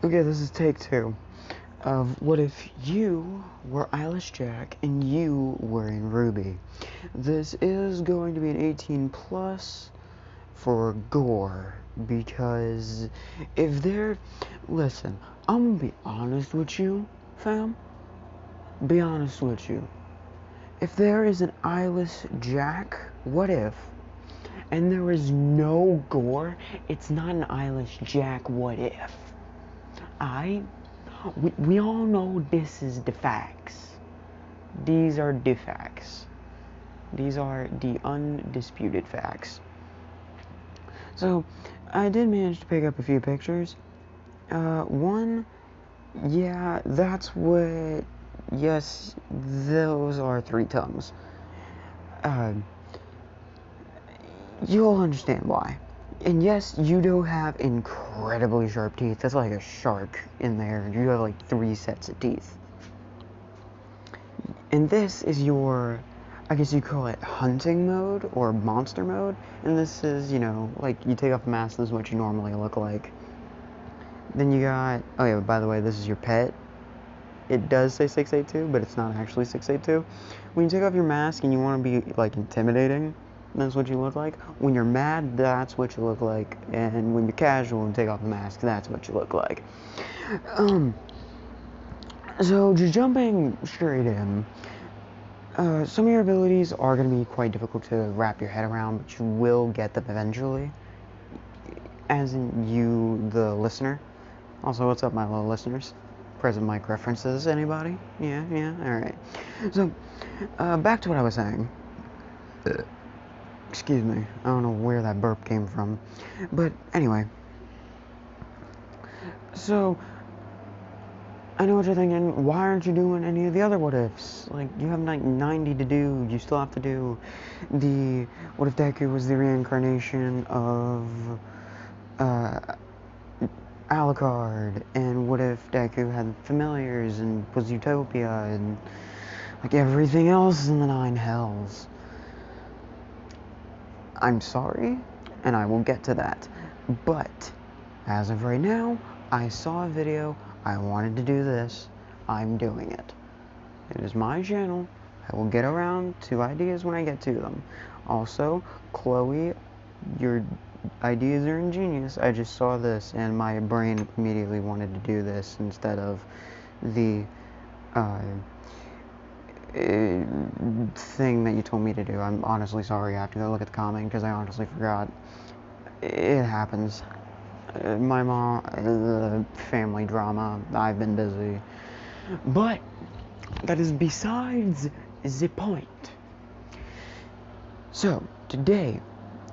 Okay, this is take two of what if you were Eyeless Jack and you were in Ruby. This is going to be an 18 plus for gore because if they're listen, I'm gonna be honest with you, fam. Be honest with you. If there is an Eyeless Jack, what if? And there is no gore, it's not an Eyeless Jack, what if? We all know this is the facts. These are the facts. These are the undisputed facts. So, I did manage to pick up a few pictures. One, yeah, that's what, yes, those are 3 tongues. You'll understand why. And yes, you do have incredibly sharp teeth. That's like a shark in there. You have like 3 sets of teeth. And this is your, I guess you call it hunting mode or monster mode. And this is, like you take off the mask, this is what you normally look like. Then you got, oh yeah, by the way, this is your pet. It does say 682, but it's not actually 682. When you take off your mask and you want to be like intimidating, that's what you look like. When you're mad, that's what you look like. And when you're casual and take off the mask, that's what you look like. So just jumping straight in, some of your abilities are going to be quite difficult to wrap your head around, but you will get them eventually. As in you, the listener. Also, what's up, my little listeners? Present mic references, anybody? Yeah, alright. So, back to what I was saying. Excuse me, I don't know where that burp came from. But anyway. So, I know what you're thinking, why aren't you doing any of the other what ifs? Like, you have like 90 to do, you still have to do the, what if Deku was the reincarnation of, Alucard, and what if Deku had familiars and was Utopia, and like everything else in the 9 hells. I'm sorry, and I will get to that, but as of right now, I saw a video, I wanted to do this, I'm doing it. It is my channel, I will get around to ideas when I get to them. Also, Chloe, your ideas are ingenious. I just saw this and my brain immediately wanted to do this instead of the thing that you told me to do. I'm honestly sorry. I have to go look at the comment because I honestly forgot. It happens. My mom, family drama, I've been busy. But that is besides the point. So, today,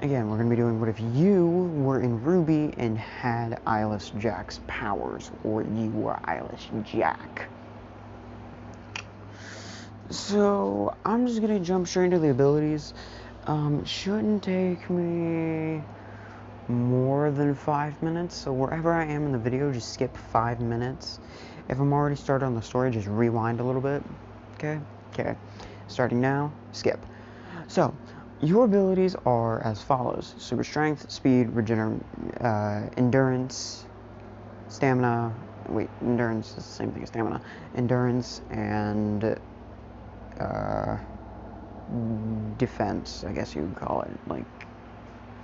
again, we're going to be doing what if you were in Ruby and had Eyeless Jack's powers, or you were Eyeless Jack. So, I'm just going to jump straight into the abilities. Shouldn't take me more than 5 minutes, so wherever I am in the video, just skip 5 minutes. If I'm already started on the story, just rewind a little bit. Okay? Starting now, skip. So, your abilities are as follows. Super strength, speed, endurance, stamina. Wait, endurance is the same thing as stamina. Endurance and defense, I guess you would call it. Like,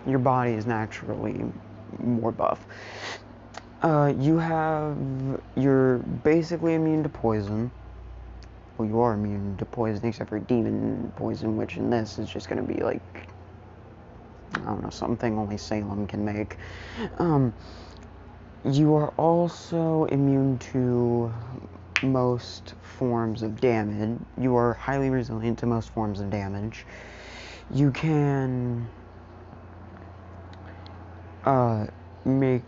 your body is naturally more buff. You're basically immune to poison. Well, you are immune to poison except for demon poison, which in this is just going to be like, I don't know, something only Salem can make. You are also immune to most forms of damage. You are highly resilient to most forms of damage. You can make,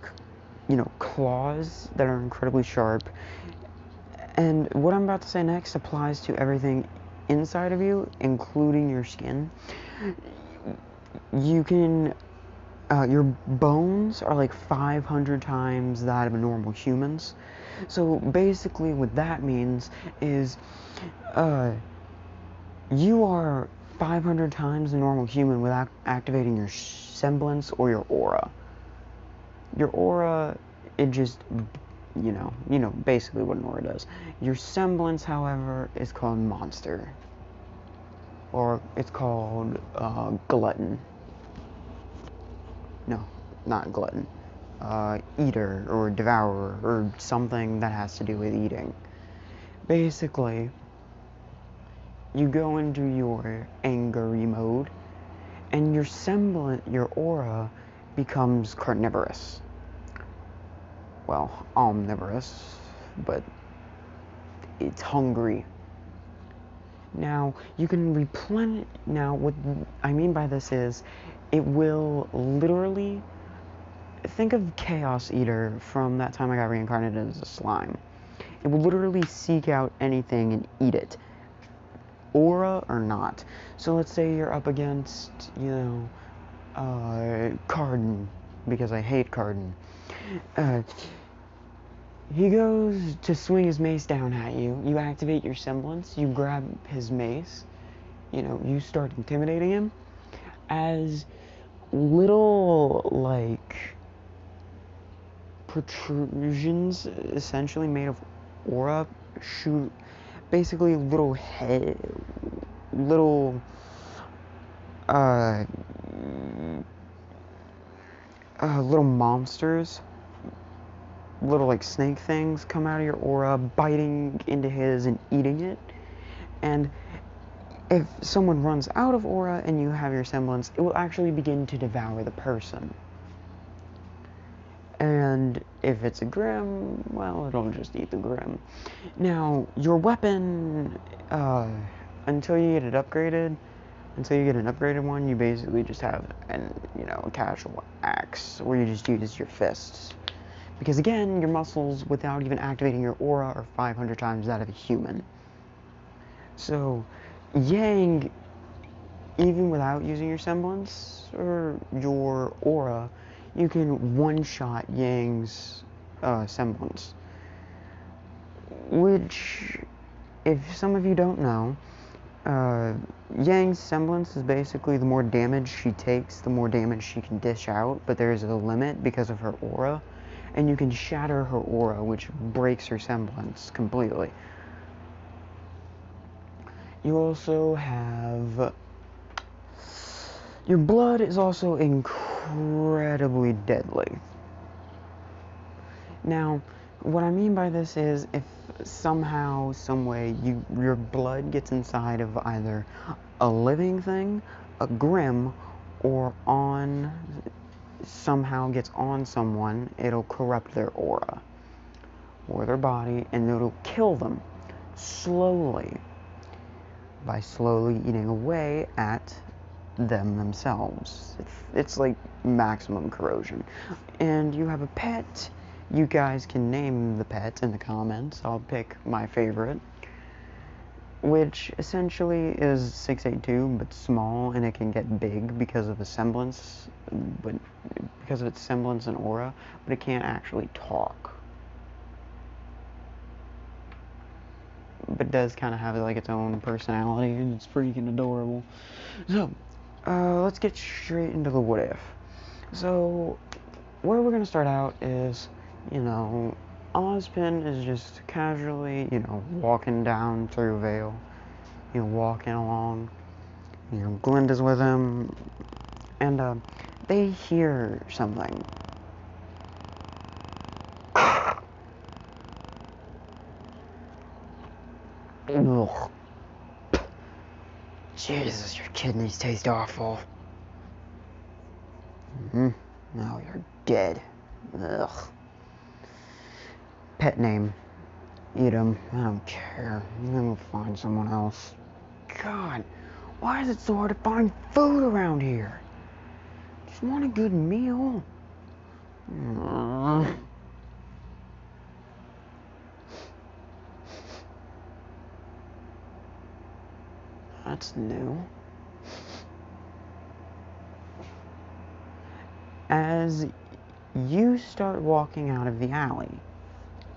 claws that are incredibly sharp. And what I'm about to say next applies to everything inside of you, including your skin. You can, your bones are like 500 times that of a normal human's. So basically what that means is, you are 500 times a normal human without activating your semblance or your aura. Your aura, it just basically what an aura does. Your semblance, however, is called monster. Or it's called glutton. No, not glutton. Eater or devourer or something that has to do with eating. Basically, you go into your angry mode, and your aura becomes carnivorous. Well, omnivorous, but it's hungry. Now, you can replenish. Now, what I mean by this is, it will literally. Think of Chaos Eater from that time I got reincarnated as a slime. It will literally seek out anything and eat it. Aura or not. So let's say you're up against, Carden, because I hate Carden. He goes to swing his mace down at you. You activate your semblance. You grab his mace. You start intimidating him. As little, protrusions, essentially made of aura, shoot basically little little monsters, little snake things come out of your aura, biting into his and eating it. And if someone runs out of aura and you have your semblance, it will actually begin to devour the person. And if it's a Grim, well, it'll just eat the Grim. Now, your weapon, until you get an upgraded one, you basically just have a casual axe, or you just use your fists. Because again, your muscles, without even activating your aura, are 500 times that of a human. So, Yang, even without using your semblance or your aura, you can one-shot Yang's semblance. Which, if some of you don't know, Yang's semblance is basically the more damage she takes, the more damage she can dish out, but there is a limit because of her aura, and you can shatter her aura, which breaks her semblance completely. You also have... Your blood is also incredibly deadly. Now, what I mean by this is, if somehow, someway, your blood gets inside of either a living thing, a Grim, or somehow gets on someone, it'll corrupt their aura, or their body, and it'll kill them, slowly, by slowly eating away at them themselves. It's like maximum corrosion. And you have a pet. You guys can name the pet in the comments. I'll pick my favorite, which essentially is 682, but small, and it can get big because of the semblance, because of its semblance and aura, but it can't actually talk. But does kind of have its own personality, and it's freaking adorable. So, let's get straight into the what if. So, where we're gonna start out is, Ozpin is just casually, walking down through Vale, walking along, Glinda's with him, and, they hear something. Ugh. Jesus, your kidneys taste awful. Now you're dead. Ugh. Pet name. Eat him. I don't care. I'm gonna find someone else. God, why is it so hard to find food around here? Just want a good meal. That's new. As you start walking out of the alley.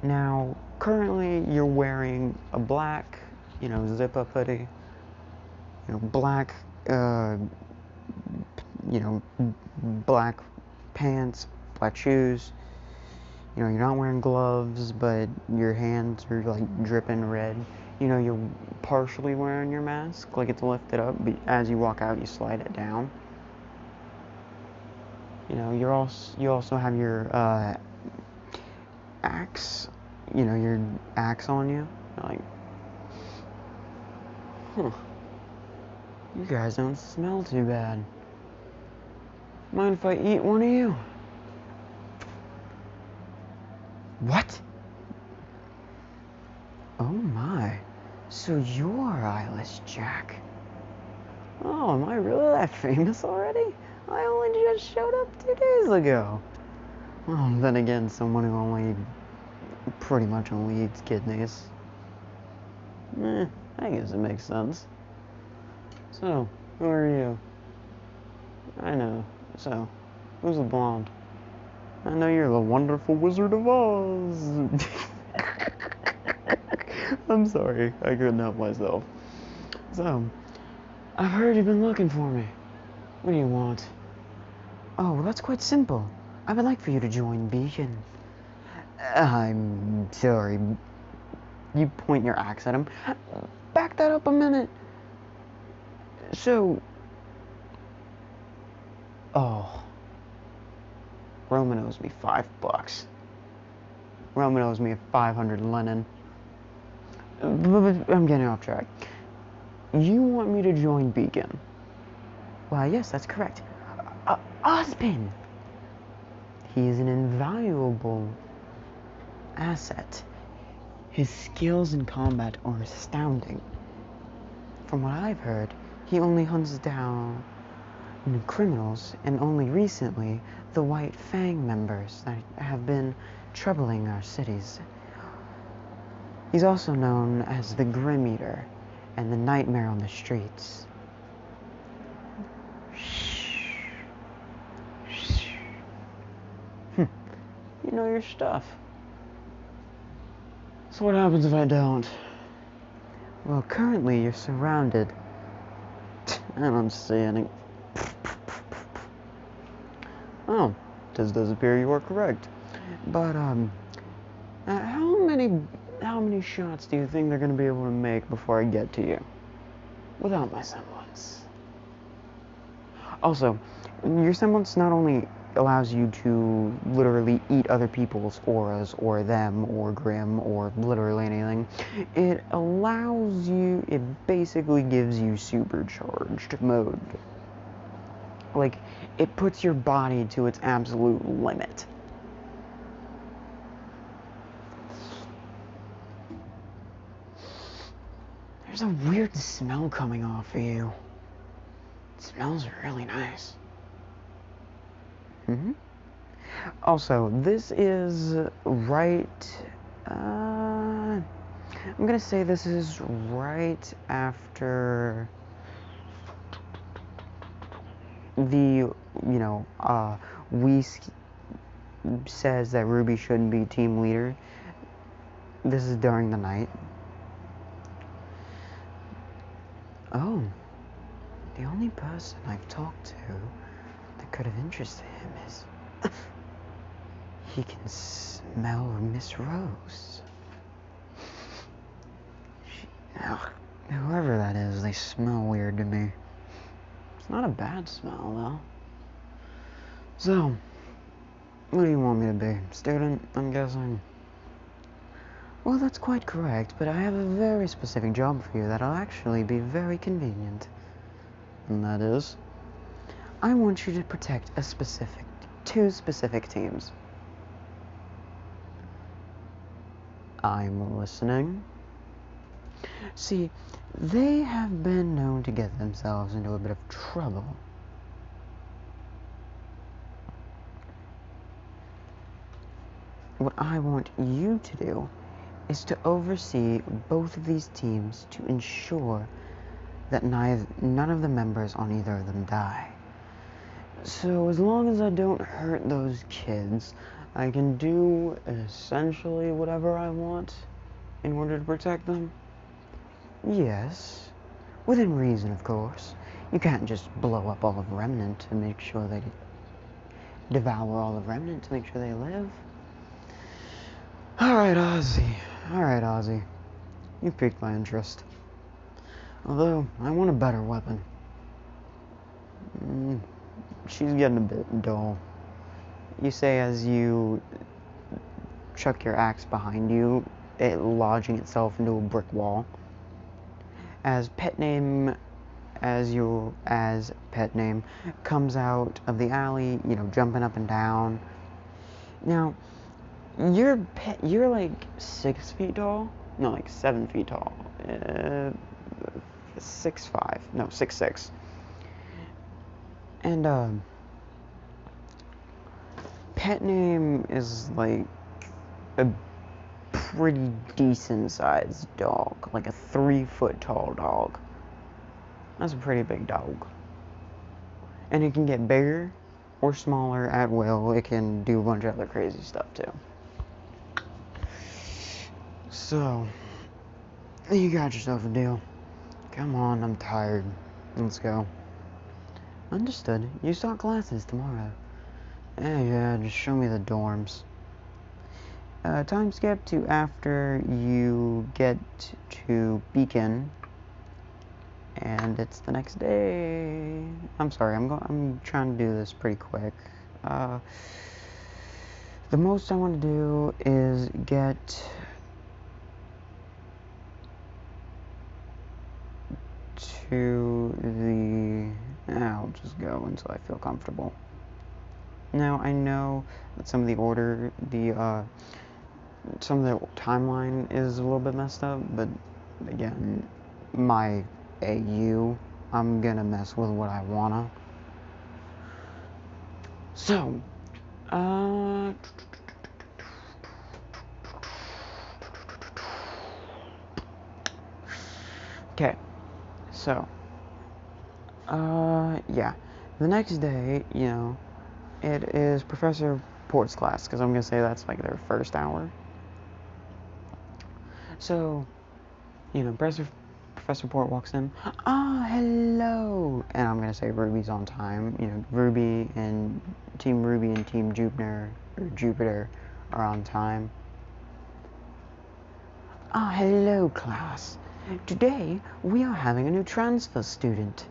Now, currently you're wearing a black, zip-up hoodie, black, black pants, black shoes. You know, you're not wearing gloves, but your hands are like dripping red. You know, you're partially wearing your mask, like it's lifted up, but as you walk out, you slide it down. You know, you also have your axe. You know, your axe on you. Like, huh? You guys don't smell too bad. Mind if I eat one of you? What? Oh my. So you're eyeless, Jack. Oh, am I really that famous already? I only just showed up 2 days ago. Well, then again, someone who only pretty much only eats kidneys. I guess it makes sense. So, who are you? I know. So, who's the blonde? I know you're the wonderful Wizard of Oz. I'm sorry, I couldn't help myself. So, I've heard you've been looking for me. What do you want? Oh, well, that's quite simple. I would like for you to join Beacon. I'm sorry. You point your axe at him. Back that up a minute. So... Oh. Roman owes me $5. Roman owes me 500 linen. But I'm getting off track. You want me to join Beacon? Why, yes, that's correct. Ozpin! He is an invaluable asset. His skills in combat are astounding. From what I've heard, he only hunts down criminals, and only recently the White Fang members that have been troubling our cities. He's also known as the Grim Eater and the Nightmare on the Streets. You know your stuff. So what happens if I don't? Well, currently you're surrounded. And I'm standing. Oh, it does appear you are correct. But, how many shots do you think they're gonna be able to make before I get to you? Without my semblance. Also, your semblance not only allows you to literally eat other people's auras, or them, or Grim, or literally anything, it basically gives you supercharged mode. Like, it puts your body to its absolute limit. There's a weird smell coming off of you. It smells really nice. Also, this is right, I'm gonna say this is right after the, Whis says that Ruby shouldn't be team leader. This is during the night. Oh, the only person I've talked to that could have interested him is he can smell Miss Rose. Whoever that is, they smell weird to me. It's not a bad smell, though. So, what do you want me to be? Student, I'm guessing? Well, that's quite correct, but I have a very specific job for you that'll actually be very convenient. And that is, I want you to protect two specific teams. I'm listening. See, they have been known to get themselves into a bit of trouble. What I want you to do is to oversee both of these teams to ensure that none of the members on either of them die. So as long as I don't hurt those kids, I can do essentially whatever I want in order to protect them. Yes, within reason, of course. You can't just blow up all of Remnant to make sure they devour all of Remnant to make sure they live. Alright, Ozzy. Alright, Ozzy. You piqued my interest. Although, I want a better weapon. She's getting a bit dull. You say as you chuck your axe behind you, it lodging itself into a brick wall. As pet name comes out of the alley, jumping up and down. Now, you're like 6 feet tall? No, like 7 feet tall. 6'5". No, 6'6". And pet name is like a pretty decent sized dog, like a 3-foot tall dog. That's a pretty big dog. And it can get bigger or smaller at will. It can do a bunch of other crazy stuff too. So, you got yourself a deal. Come on, I'm tired. Let's go. Understood. You start classes tomorrow. Yeah, just show me the dorms. Time skip to after you get to Beacon, and it's the next day. I'm sorry, I'm trying to do this pretty quick. The most I want to do is get to I'll just go until I feel comfortable. Now, I know that some of the timeline is a little bit messed up, but again, my AU, I'm gonna mess with what I wanna. So, okay, so, yeah, the next day, it is Professor Port's class, because I'm gonna say that's like their first hour. So, Professor Port walks in. Hello! And I'm gonna say Ruby's on time. Ruby and Team Jupiter are on time. Hello, class. Today, we are having a new transfer student.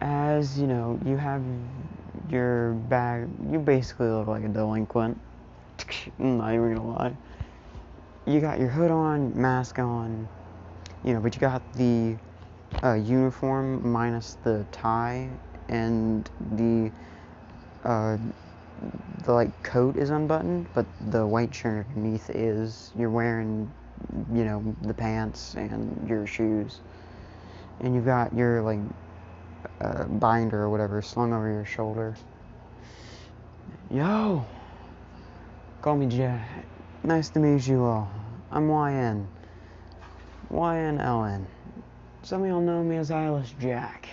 As, you have your bag, you basically look like a delinquent. I'm not even gonna lie. You got your hood on, mask on, but you got the uniform minus the tie, and the coat is unbuttoned, but the white shirt underneath is. You're wearing, the pants and your shoes, and you've got your binder or whatever slung over your shoulder. Yo, call me Jack. Nice to meet you all. I'm YN. YNLN. Some of y'all know me as Eyeless Jack.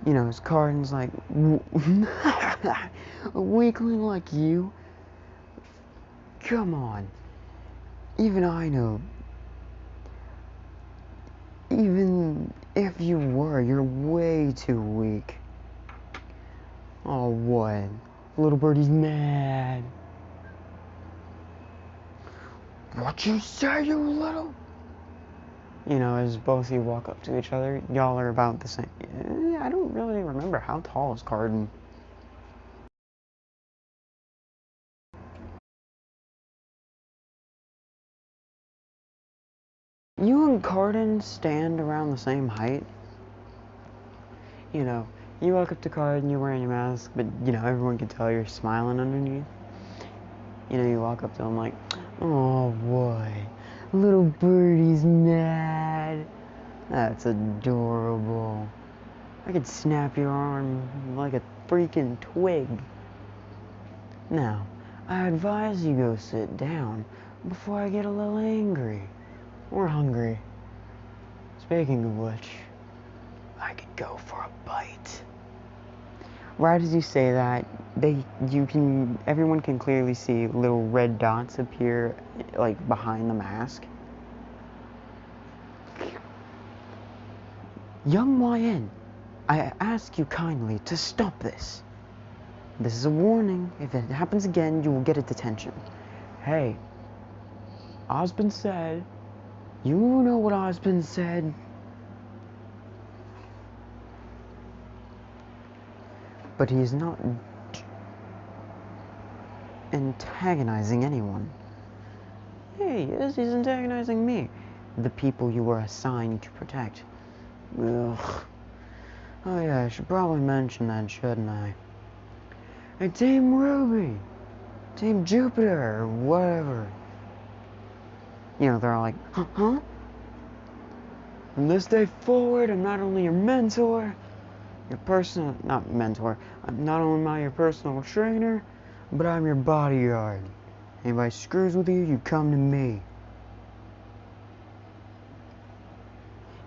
His card's like, a weakling like you? Come on. Even I know. Even if you were, you're way too weak. Oh, what? Little birdie's mad. What you say, you little? As both of you walk up to each other, y'all are about the same. I don't really remember how tall is Carden. You and Carden stand around the same height. You walk up to Carden, you're wearing your mask, but, everyone can tell you're smiling underneath. You walk up to him like, oh boy, little birdie's mad. That's adorable. I could snap your arm like a freaking twig. Now, I advise you go sit down before I get a little angry or hungry. Speaking of which, I could go for a bite. Right as you say that, everyone can clearly see little red dots appear, behind the mask. Young YN, I ask you kindly to stop this. This is a warning. If it happens again, you will get a detention. Hey, Osmond said. You know what Osmond said. But he's not antagonizing anyone. Hey, yes, he's antagonizing me. The people you were assigned to protect. Ugh. Oh yeah, I should probably mention that, shouldn't I? Hey, Team Ruby! Team Jupiter, or whatever. You know, they're all like, huh? From this day forward, I'm not only your mentor, not mentor, I'm not only your personal trainer, but I'm your bodyguard. Anybody screws with you, you come to me.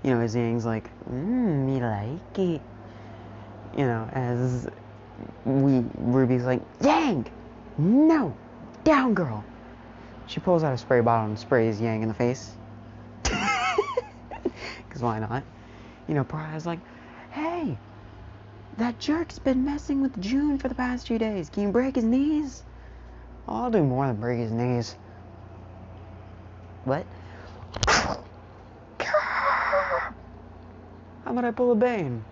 You know, as Yang's like, me like it. You know, as Ruby's like, Yang! No! Down, girl! She pulls out a spray bottle and sprays Yang in the face. Because why not? You know, Pariah's like, hey! That jerk's been messing with June for the past 2 days. Can you break his knees? Oh, I'll do more than break his knees. What? How about I pull a Bane?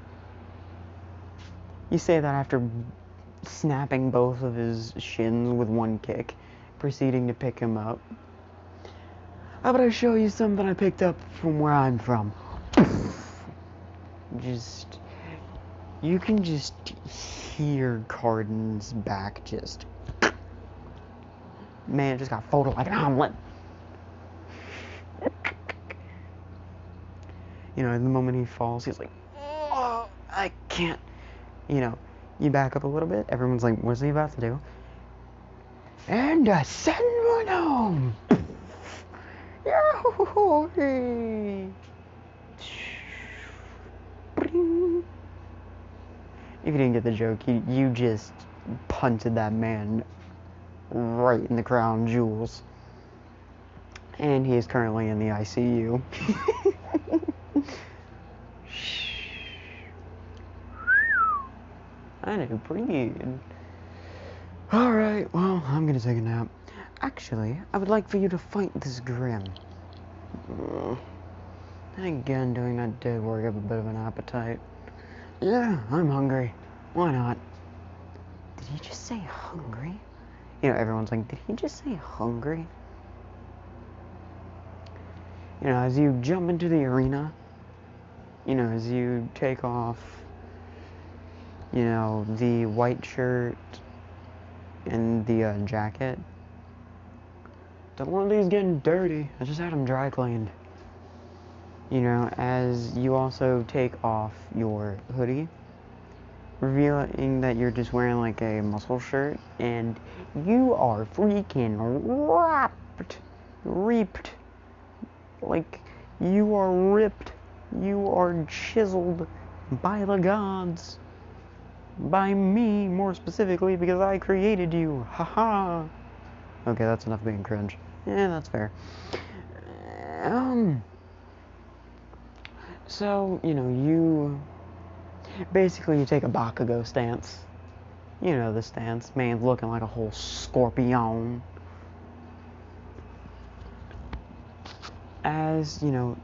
You say that after snapping both of his shins with one kick, proceeding to pick him up. How about I show you something I picked up from where I'm from? You can just hear Cardin's back just... Man, it just got folded like an omelet. You know, the moment he falls, he's like, oh, I can't. You know, you back up a little bit, everyone's like, what's he about to do? And send one home! Yahoo! If you didn't get the joke, you just punted that man right in the crown jewels. And he is currently in the ICU. I know, pretty good. Alright, well, I'm gonna take a nap. Actually, I would like for you to fight this Grim. And again, doing that did work up a bit of an appetite. Yeah, I'm hungry. Why not? Did he just say hungry? You know, everyone's like, did he just say hungry? You know, as you jump into the arena, you know, as you take off, you know, the white shirt and the jacket. Don't want these getting dirty. I just had them dry cleaned. You know, as you also take off your hoodie, revealing that you're just wearing like a muscle shirt, and you are freaking reaped. Like, you are ripped. You are chiseled by the gods. By me, more specifically, because I created you. Haha. Okay, that's enough being cringe. Yeah, that's fair. So, you know, you take a Bakugo stance. You know the stance. Man's looking like a whole scorpion. As, you know,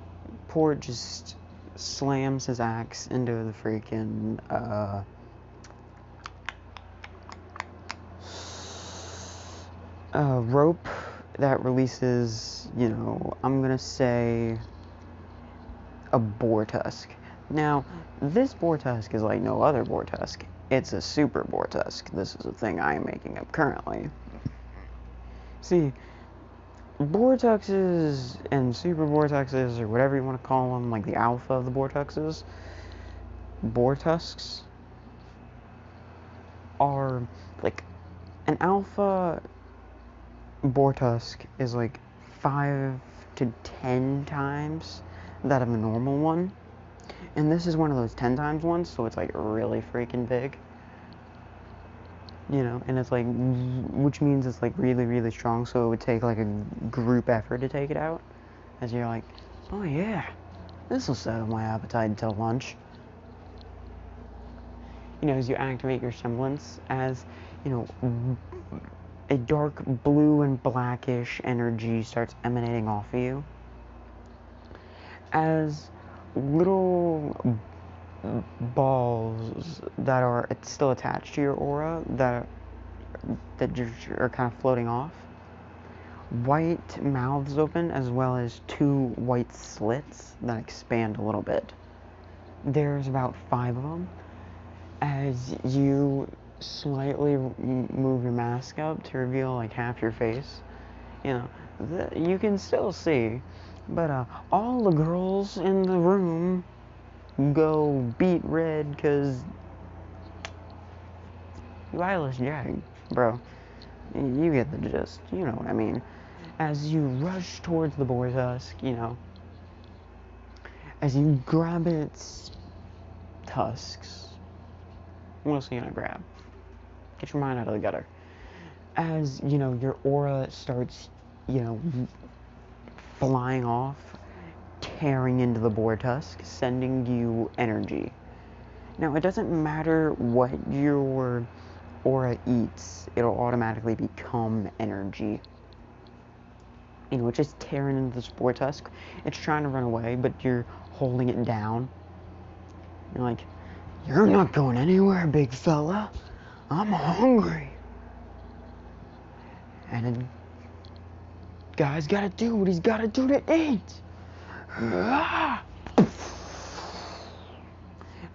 Port just slams his axe into the freaking, rope that releases, you know, I'm gonna say a boar tusk. Now, this boar tusk is like no other boar tusk. It's a super boar tusk. This is a thing I am making up currently. See, boar tuxes and super boar tuxes, or whatever you want to call them, like the alpha of the boar tuxes, boar tusks are like an alpha boar tusk is like 5 to 10 times that of a normal one, and this is one of those 10 times ones, so it's like really freaking big, you know, and it's like, which means it's like really, really strong, so it would take like a group effort to take it out, as you're like, oh yeah, this will settle my appetite until lunch. You know, as you activate your semblance, as you know, a dark blue and blackish energy starts emanating off of you as little balls that are still attached to your aura that are kind of floating off. White mouths open, as well as 2 white slits that expand a little bit. There's about 5 of them. As you slightly move your mask up to reveal like half your face, you know, you can still see, but all the girls in the room go beet red because you eyeless jag, bro. You get the gist, you know what I mean. As you rush towards the boar tusk, you know, as you grab its tusks, what else are you gonna grab? Get your mind out of the gutter. As, you know, your aura starts, you know, flying off, tearing into the boar tusk, sending you energy. Now, it doesn't matter what your aura eats, it'll automatically become energy. You know, it's just tearing into the boar tusk. It's trying to run away, but you're holding it down. You're like, you're not going anywhere, big fella. I'm hungry. And a guy's gotta do what he's gotta do to eat.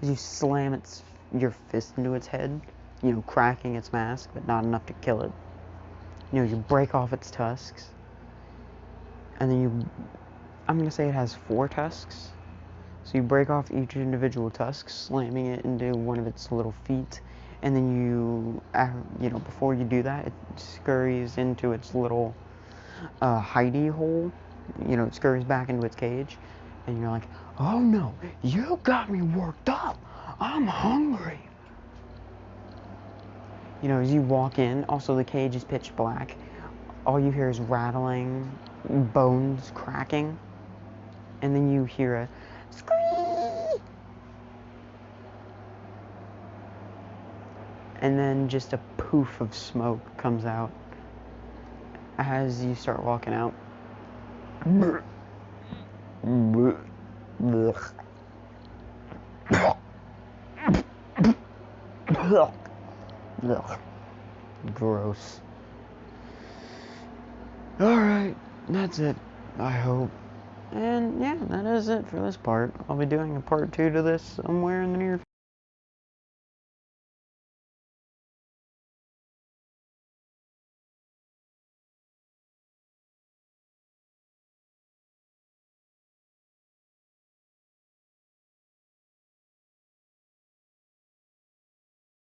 As you slam your fist into its head, you know, cracking its mask, but not enough to kill it. You know, you break off its tusks. And then I'm gonna say it has 4 tusks. So you break off each individual tusk, slamming it into one of its little feet. And then you know, before you do that, it scurries into its little hidey hole. You know, it scurries back into its cage. And you're like, oh no, you got me worked up. I'm hungry. You know, as you walk in, also the cage is pitch black. All you hear is rattling, bones cracking. And then you hear a squeak. And then just a poof of smoke comes out as you start walking out. Gross. Alright, that's it, I hope. And yeah, that is it for this part. I'll be doing a part 2 to this somewhere in the near future.